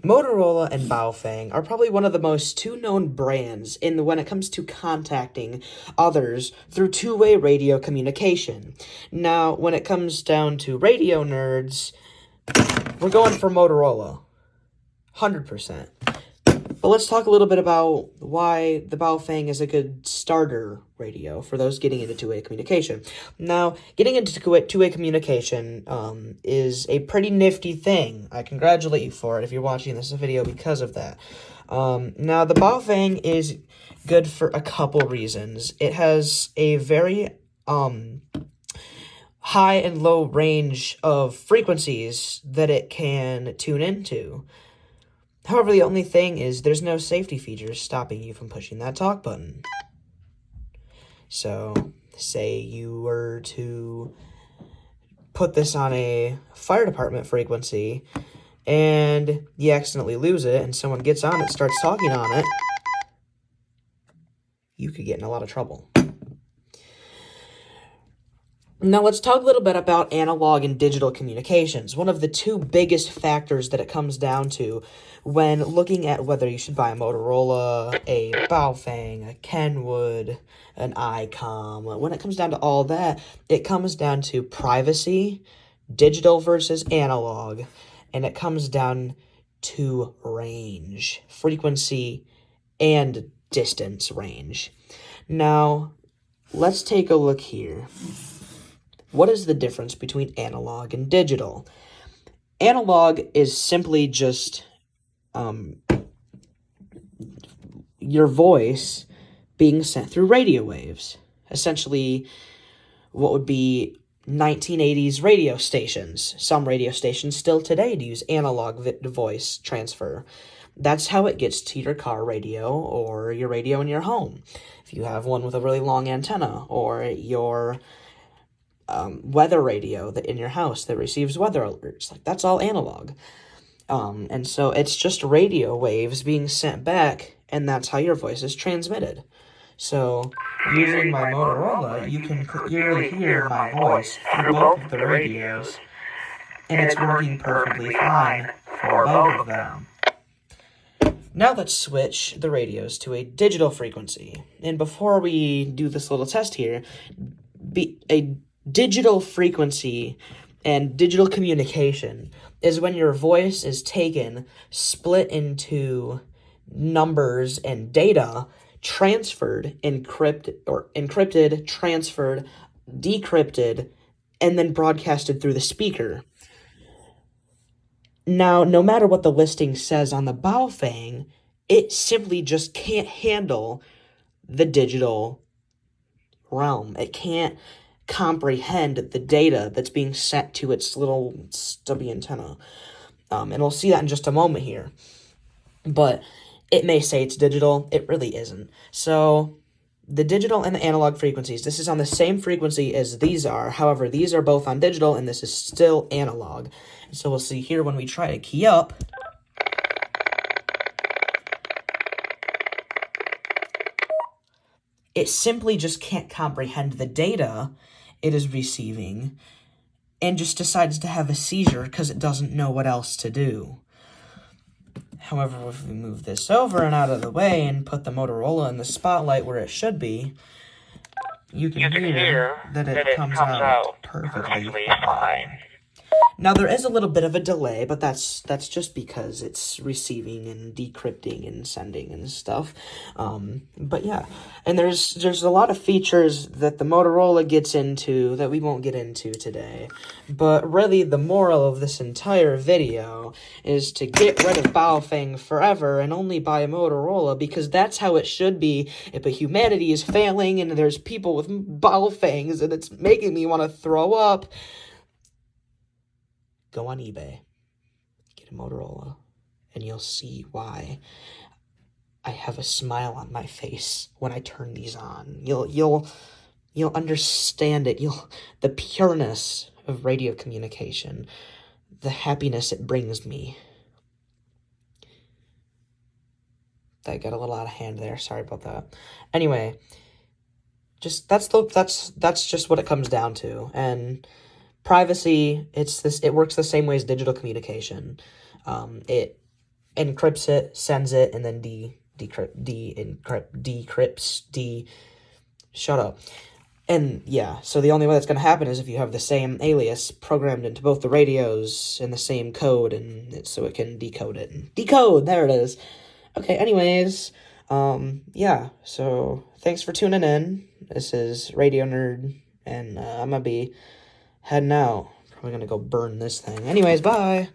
Motorola and Baofeng are probably one of the most two-known brands when it comes to contacting others through two-way radio communication. Now, when it comes down to radio nerds, we're going for Motorola. 100%. But let's talk a little bit about why the Baofeng is a good starter radio for those getting into two-way communication. Now, getting into two-way communication is a pretty nifty thing. I congratulate you for it if you're watching this video because of that. Now, the Baofeng is good for a couple reasons. It has a very high and low range of frequencies that it can tune into. However, the only thing is there's no safety features stopping you from pushing that talk button. So, say you were to put this on a fire department frequency and you accidentally lose it and someone gets on it, starts talking on it, you could get in a lot of trouble. Now, let's talk a little bit about analog and digital communications. One of the two biggest factors that it comes down to when looking at whether you should buy a Motorola, a Baofeng, a Kenwood, an ICOM, when it comes down to all that, it comes down to privacy, digital versus analog, and it comes down to range, frequency, and distance range. Now, let's take a look here. What is the difference between analog and digital? Analog is simply just your voice being sent through radio waves. Essentially, what would be 1980s radio stations. Some radio stations still today use analog voice transfer. That's how it gets to your car radio or your radio in your home. If you have one with a really long antenna, or your weather radio that in your house that receives weather alerts, like that's all analog. And so it's just radio waves being sent back, and that's how your voice is transmitted. So using my Motorola, you can clearly hear my voice through both of the radios, and it's working perfectly fine for both of them. Now let's switch the radios to a digital frequency. And before we do this little test here, a digital frequency and digital communication is when your voice is taken, split into numbers and data, transferred, encrypted, transferred, decrypted, and then broadcasted through the speaker. Now, no matter what the listing says on the Baofeng, it simply just can't handle the digital realm. It can't comprehend the data that's being sent to its little stubby antenna. And we'll see that in just a moment here. But it may say it's digital. It really isn't. So the digital and the analog frequencies, this is on the same frequency as these are. However, these are both on digital, and this is still analog. And so we'll see here when we try to key up. It simply just can't comprehend the data it is receiving and just decides to have a seizure because it doesn't know what else to do. However, if we move this over and out of the way and put the Motorola in the spotlight where it should be, you can hear that it comes out perfectly fine. Now, there is a little bit of a delay, but that's just because it's receiving and decrypting and sending and stuff. But yeah, and there's a lot of features that the Motorola gets into that we won't get into today. But really, the moral of this entire video is to get rid of Baofeng forever and only buy a Motorola, because that's how it should be. But humanity is failing, and there's people with Baofengs, and it's making me want to throw up. Go on eBay, get a Motorola, and you'll see why I have a smile on my face when I turn these on. You'll understand it. The pureness of radio communication, the happiness it brings me. That got a little out of hand there. Sorry about that. Anyway, that's just what it comes down to. And privacy, it works the same way as digital communication. It encrypts it, sends it, and then shut up. And yeah, so the only way that's going to happen is if you have the same alias programmed into both the radios and the same code, and so it can decode it. Decode! There it is. Okay, anyways, yeah, so thanks for tuning in. This is Radio Nerd, and I'm gonna be heading out. Probably gonna go burn this thing. Anyways, bye!